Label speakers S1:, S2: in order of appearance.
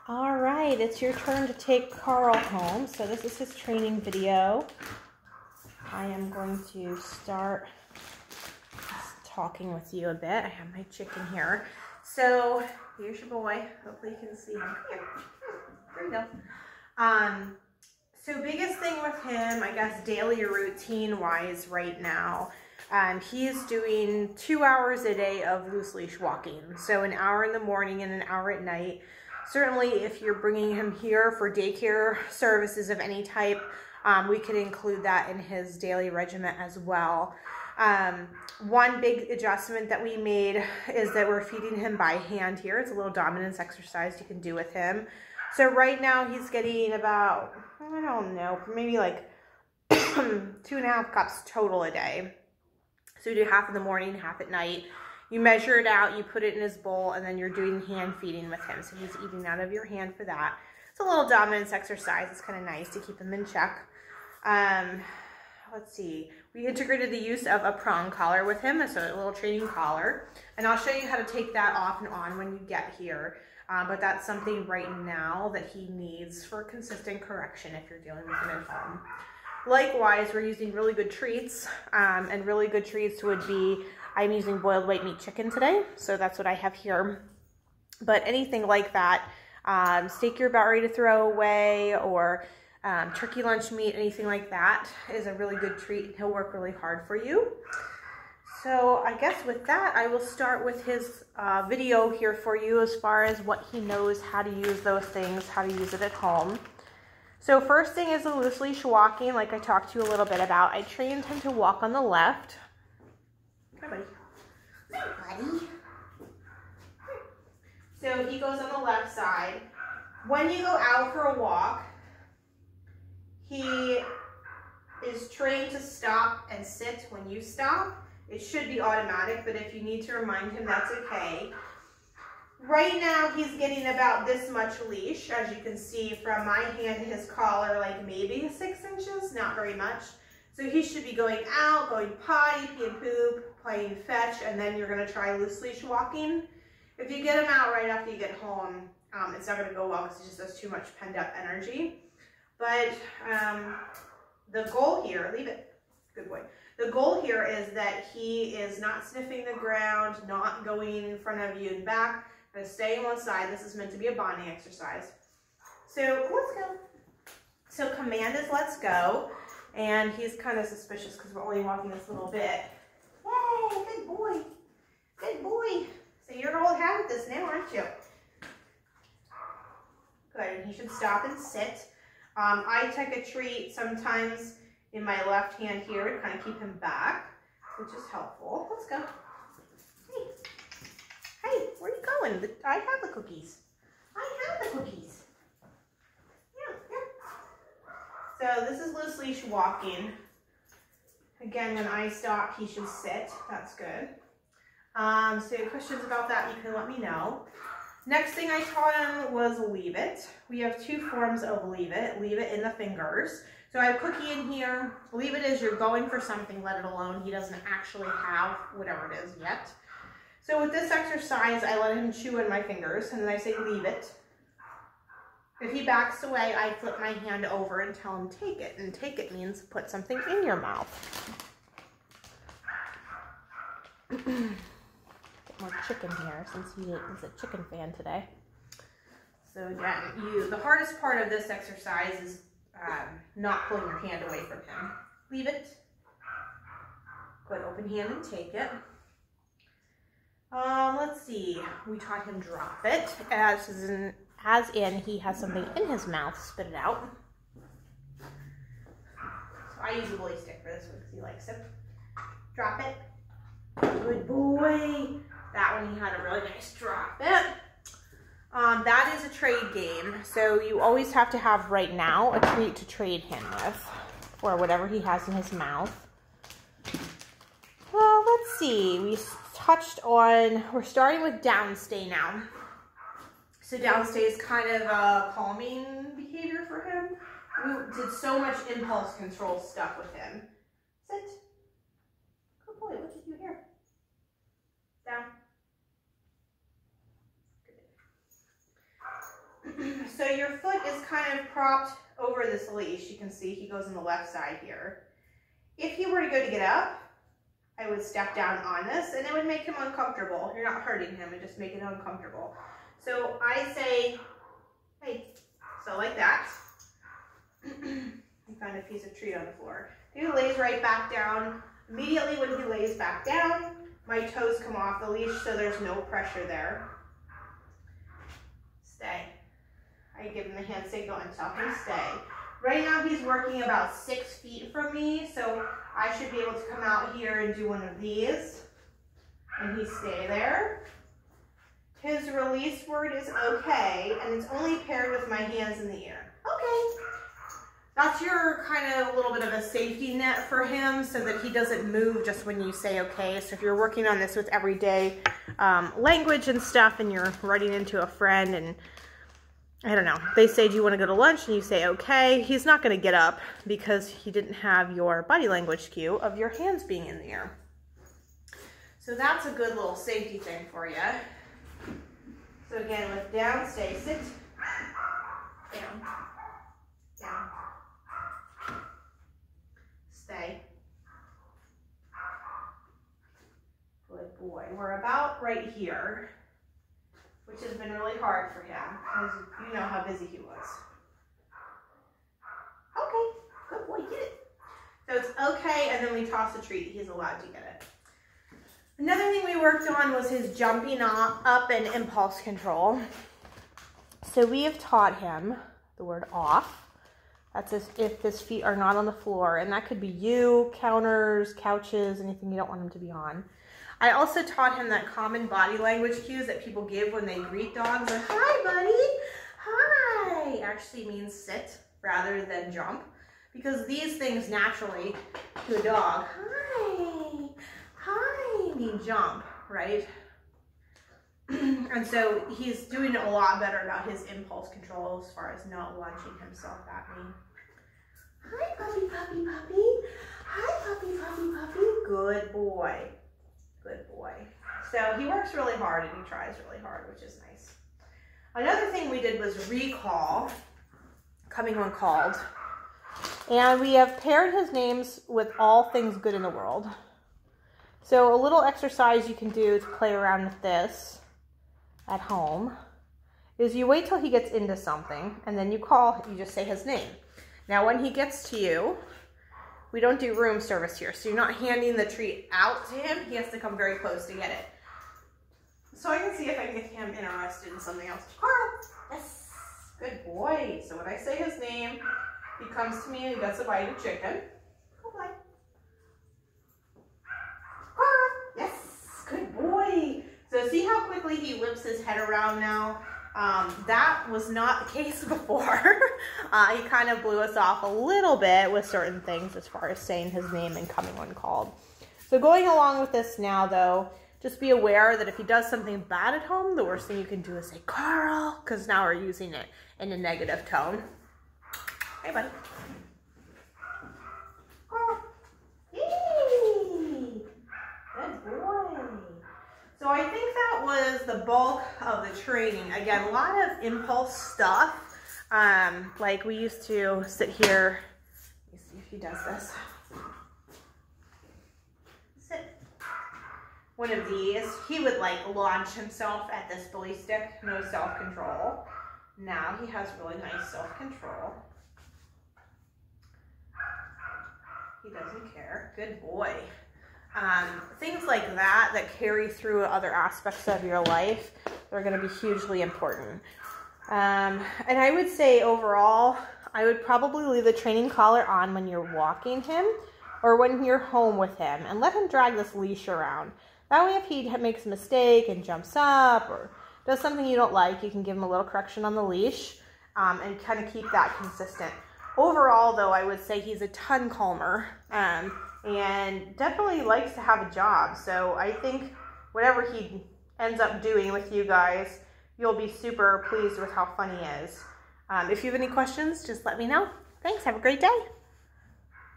S1: All right, it's your turn to take Carl home. So this is his training video. I am going to start talking with you a bit. I have my chicken here. So here's your boy. Hopefully you can see him. Come here. There we go. So biggest thing with him, I guess, daily routine wise right now, he's doing 2 hours a day of loose leash walking. So an hour in the morning and an hour at night. Certainly if you're bringing him here for daycare services of any type, we could include that in his daily regimen as well. One big adjustment that we made is that we're feeding him by hand here. It's a little dominance exercise you can do with him. So right now he's getting about, I don't know, maybe like 2.5 cups total a day. So you do half in the morning, half at night. You measure it out, you put it in his bowl, and then you're doing hand feeding with him. So he's eating out of your hand for that. It's a little dominance exercise. It's kind of nice to keep him in check. Let's see. We integrated the use of a prong collar with him, so a little training collar. And I'll show you how to take that off and on when you get here. But that's something right now that he needs for consistent correction if you're dealing with him at home. Likewise, we're using really good treats, and really good treats would be, I'm using boiled white meat chicken today, so that's what I have here. But anything like that, steak you're about ready to throw away, or turkey lunch meat, anything like that is a really good treat, and he'll work really hard for you. So I guess with that, I will start with his video here for you as far as what he knows, how to use those things, how to use it at home. So first thing is the loose leash walking, like I talked to you a little bit about. I trained him to walk on the left. Hi, buddy. Hi, buddy. So he goes on the left side. When you go out for a walk, he is trained to stop and sit when you stop. It should be automatic, but if you need to remind him, that's okay. Right now, he's getting about this much leash, as you can see from my hand to his collar, like maybe 6 inches, not very much. So he should be going out, going potty, pee and poop, playing fetch, and then you're gonna try loose leash walking. If you get him out right after you get home, it's not gonna go well because he just has too much pent up energy. But the goal here, leave it, good boy. The goal here is that he is not sniffing the ground, not going in front of you and back, but staying on one side. This is meant to be a bonding exercise. So let's go. So command is let's go. And he's kind of suspicious because we're only walking this little bit. Yay, good boy. Good boy. So you're old hat at this now, aren't you? Good, and he should stop and sit. I take a treat sometimes in my left hand here to kind of keep him back, which is helpful. Let's go. Hey, hey, where are you going? I have the cookies. I have the cookies. Yeah, yeah. So this is loose leash walking. Again, when I stop, he should sit. That's good. So questions about that, you can let me know. Next thing I taught him was leave it. We have 2 forms of leave it. Leave it in the fingers. So I have Cookie in here. Leave it as you're going for something, let it alone. He doesn't actually have whatever it is yet. So with this exercise, I let him chew in my fingers, and then I say leave it. If he backs away, I flip my hand over and tell him take it. And take it means put something in your mouth. Get more chicken here since he is a chicken fan today. So again, the hardest part of this exercise is not pulling your hand away from him. Leave it. Go ahead, open hand and take it. Let's see. We taught him drop it, as in he has something in his mouth, spit it out. So I use a bully stick for this one because he likes it. Drop it. Good boy. That one he had a really nice drop it. That is a trade game, so you always have to have right now a treat to trade him with, or whatever he has in his mouth. Well, let's see. We touched on, we're starting with downstay now. So downstay is kind of a calming behavior for him. We did so much impulse control stuff with him. Sit. Good boy, what did you hear? Down. So your foot is kind of propped over this leash. You can see he goes on the left side here. If he were to go to get up, I would step down on this and it would make him uncomfortable. You're not hurting him, it just makes it uncomfortable. So I say, hey, so like that. I found a piece of treat on the floor. He lays right back down. Immediately when he lays back down, my toes come off the leash, so there's no pressure there. Stay. I give him the hand signal and tell him stay. Right now he's working about 6 feet from me, so I should be able to come out here and do one of these. And he stay there. His release word is okay, and it's only paired with my hands in the air. Okay. That's your kind of a little bit of a safety net for him so that he doesn't move just when you say okay. So if you're working on this with everyday language and stuff and you're writing into a friend and I don't know, they say, do you want to go to lunch? And you say okay, he's not going to get up because he didn't have your body language cue of your hands being in the air. So that's a good little safety thing for you. So again, with down, stay, sit, down, down. Stay. Good boy. We're about right here, which has been really hard for him, because you know how busy he was. Okay, good boy, get it. So it's okay, and then we toss a treat. He's allowed to get it. Another thing we worked on was his jumping up and impulse control. So we have taught him the word off. That's if his feet are not on the floor, and that could be you, counters, couches, anything you don't want him to be on. I also taught him that common body language cues that people give when they greet dogs. Like, hi, buddy, hi, actually means sit rather than jump, because these things naturally to a dog, hi, hi, mean jump, right? And so he's doing a lot better about his impulse control as far as not launching himself at me. Hi, puppy, puppy, puppy. Hi, puppy, puppy, puppy. Good boy. Good boy. So he works really hard and he tries really hard, which is nice. Another thing we did was recall, coming when called. And we have paired his names with all things good in the world. So a little exercise you can do to play around with this at home is you wait till he gets into something and then you just say his name. Now when he gets to you, we don't do room service here, so you're not handing the treat out to him. He has to come very close to get it. So I can see if I can get him interested in something else. Carl, yes, good boy. So when I say his name, he comes to me and he gets a bite of chicken. Good boy. Carl, yes, good boy. So see how quickly he whips his head around now? That was not the case before. He kind of blew us off a little bit with certain things as far as saying his name and coming when called. So going along with this now though, just be aware that if he does something bad at home, the worst thing you can do is say, Carl, because now we're using it in a negative tone. Hey, buddy. Carl. Yay! Good boy. So I think that was the bulk of the training. Again, a lot of impulse stuff. Like we used to sit here. Let me see if he does this. Sit. One of these. He would like launch himself at this bully stick. No self-control. Now he has really nice self-control. He doesn't care. Good boy. Things like that carry through other aspects of your life are going to be hugely important. And I would say overall, I would probably leave the training collar on when you're walking him or when you're home with him and let him drag this leash around. That way if he makes a mistake and jumps up or does something you don't like, you can give him a little correction on the leash and kind of keep that consistent. Overall though, I would say he's a ton calmer. And definitely likes to have a job. So I think whatever he ends up doing with you guys, you'll be super pleased with how fun he is. If you have any questions, just let me know. Thanks. Have a great day.